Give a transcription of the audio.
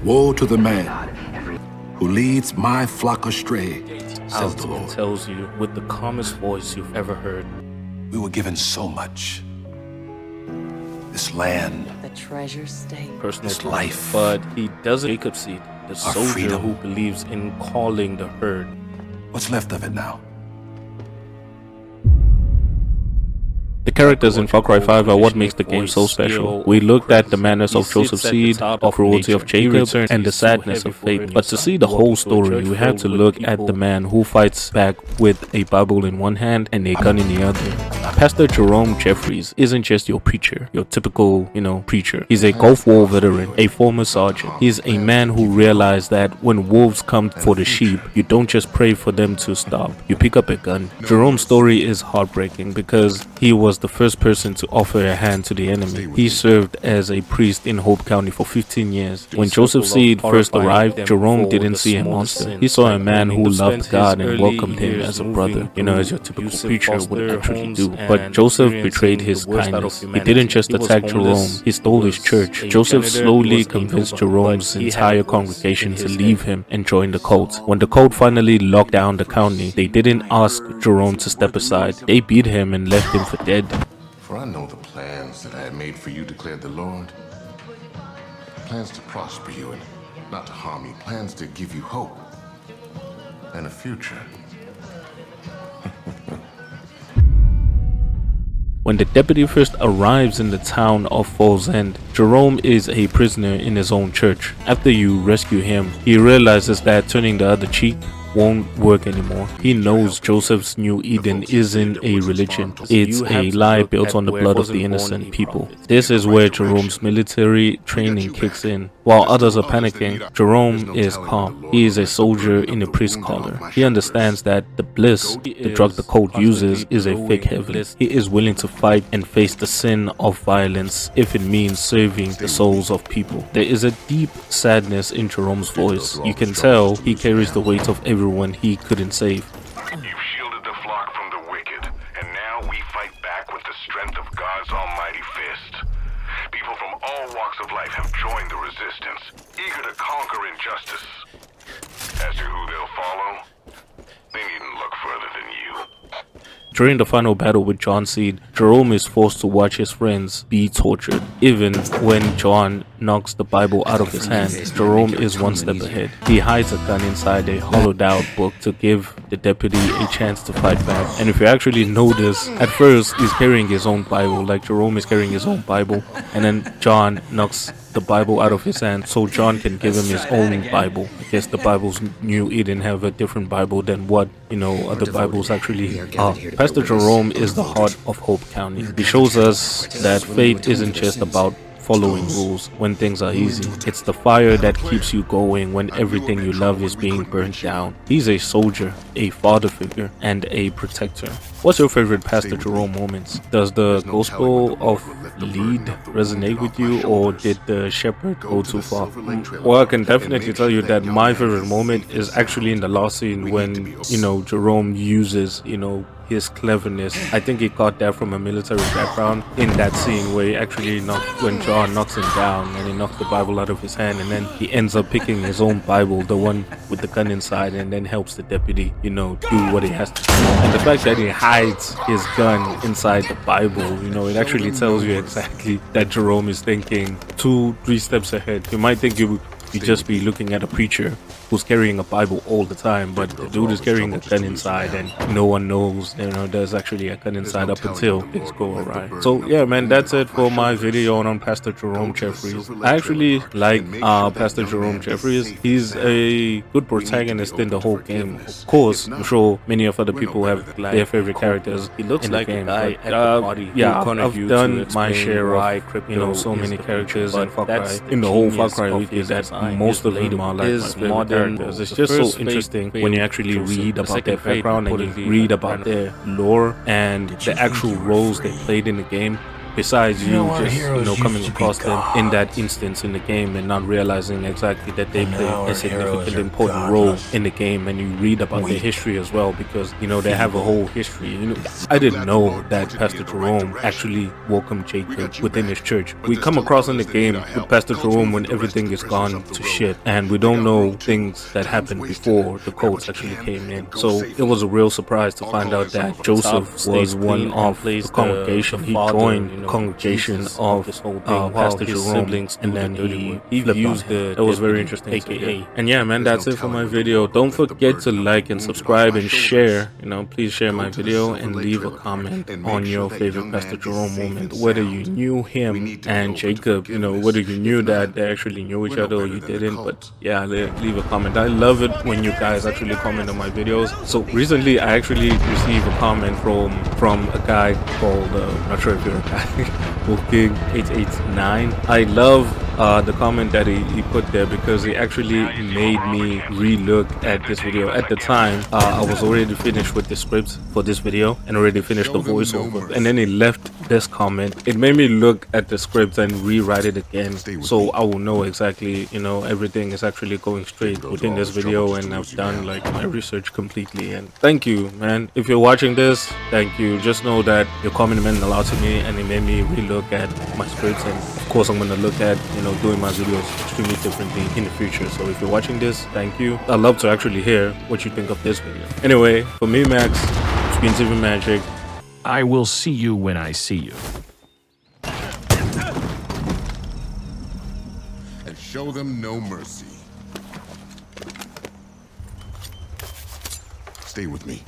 Woe to the man who leads my flock astray, says the Lord. Tells you with the calmest voice you've ever heard. We were given so much. This land, the treasure state, Personal this life, but he doesn't. Jacob's seed, the our soldier freedom. who believes in calling the herd. What's left of it now? The characters in Far Cry 5 are what makes the game so special. We looked at the madness of Joseph's seed, the cruelty of Jacob, and the sadness of fate. But to see the whole story, we have to look at the man who fights back with a Bible in one hand and a gun in the other. Pastor Jerome Jeffries isn't just your preacher, your typical, preacher. He's a Gulf War veteran, a former sergeant. He's a man who realized that when wolves come for the sheep, you don't just pray for them to stop. You pick up a gun. Jerome's story is heartbreaking because he was the first person to offer a hand to the enemy. He served as a priest in Hope County for 15 years. When Joseph's seed first arrived, Jerome didn't see a monster. He saw a man who loved God and welcomed him as a brother, as your typical preacher would actually do. But Joseph betrayed his kindness. He didn't just attack Jerome, he stole his church. Joseph slowly convinced Jerome's entire congregation to leave him and join the cult. When the cult finally locked down the county, they didn't ask Jerome to step aside. They beat him and left him for dead. For I know the plans that I have made for you, declared the Lord. Plans to prosper you and not to harm you. Plans to give you hope and a future. When the deputy first arrives in the town of Falls End, Jerome is a prisoner in his own church. After you rescue him, he realizes that turning the other cheek won't work anymore. He knows Joseph's New Eden isn't a religion. It's a lie built on the blood of the innocent people. This is where Jerome's military training kicks in. While others are panicking, Jerome is calm. He is a soldier in a priest collar. He understands that the bliss, the drug the cult uses, is a fake heaven. He is willing to fight and face the sin of violence if it means serving the souls of people. There is a deep sadness in Jerome's voice. You can tell he carries the weight of everyone he couldn't save. You've shielded the flock from the wicked, and now we fight back with the strength of God's almighty fist. People from all walks of life have joined the resistance, eager to conquer injustice. As to who they'll follow, they needn't look further than you. During the final battle with John's seed, Jerome is forced to watch his friends be tortured. Even when John knocks the Bible out of his hand, Jerome is one step ahead. He hides a gun inside a hollowed out book to give the deputy a chance to fight back. And if you actually notice, at first he's carrying his own Bible, like Jerome is carrying his own Bible, and then John knocks the Bible out of his hand so John can give him his own Bible. I guess the Bible's New Eden have a different Bible than what other Bibles actually are. Pastor Jerome is the heart of Hope County. He shows us that faith isn't just about following rules when things are easy. It's the fire that keeps you going when everything you love is being burnt down. He's a soldier, a father figure, and a protector. What's your favorite Pastor Jerome moments? Does the gospel of lead resonate with you, or did the shepherd go too far? Well, I can definitely tell you that my favorite moment is actually in the last scene when, Jerome uses, his cleverness. I think he got that from a military background in that scene where he actually when John knocks him down and he knocks the Bible out of his hand, and then he ends up picking his own Bible, the one with the gun inside, and then helps the deputy, do what he has to do. And the fact that he hides his gun inside the Bible, it actually tells you exactly that Jerome is thinking 2-3 steps ahead. You might think you just be looking at a preacher who's carrying a Bible all the time, but the dude is carrying a gun inside and no one knows, there's actually a gun inside up until things go awry. So yeah, man, that's it for my video on Pastor Jerome Jeffries. I actually like Pastor Jerome Jeffries. He's a good protagonist in the whole game. Of course, I'm sure many of other people have their favorite characters. He looks in the game, but I've done my share of so many characters in Far Cry, in the whole Far Cry wiki, that most of them are like my favorite characters. It's just so interesting when you actually read about their background and you read about their lore and the actual roles they played in the game. besides you know, our just, heroes coming used to be across them in God. that instance in the game and not realizing exactly that they And play now our a significant, heroes are important role godless, in the game, and you read about their weak, history as well, because, they have a whole history. I didn't know that Pastor Jerome actually welcomed Jacob within his church. We come across in the game with Pastor Jerome when everything is gone to shit, and we don't know things that happened before the cults actually came in. So it was a real surprise to find out that Joseph was one of the congregation. He joined the congregation of this whole thing, Pastor Jerome, and then he used the. That was very interesting. AKA. And yeah, man, that's it for my video. Don't forget to like and subscribe and share. Please share my video and leave a comment on your favorite Pastor Jerome moment, whether you knew him and Jacob, whether you knew that they actually knew each other or you didn't. But yeah, leave a comment. I love it when you guys actually comment on my videos. So recently I actually received a comment from a guy called not sure if you're a guy, Wolfgang 889. I love the comment that he put there, because he actually made me re-look at this video. At the time, I was already finished with the script for this video and already finished the voiceover, and then he left this comment. It made me look at the script and rewrite it again, so I will know exactly, everything is actually going straight within this video, and I've done like my research completely. And thank you, man. If you're watching this, thank you. Just know that your comment meant a lot to me, and it made me re-look at my scripts, and of course I'm gonna look at doing my videos extremely differently in the future. So if you're watching this, thank you. I'd love to actually hear what you think of this video. Anyway, for me, Max, it's been TV Magic. I will see you when I see you. And show them no mercy. Stay with me.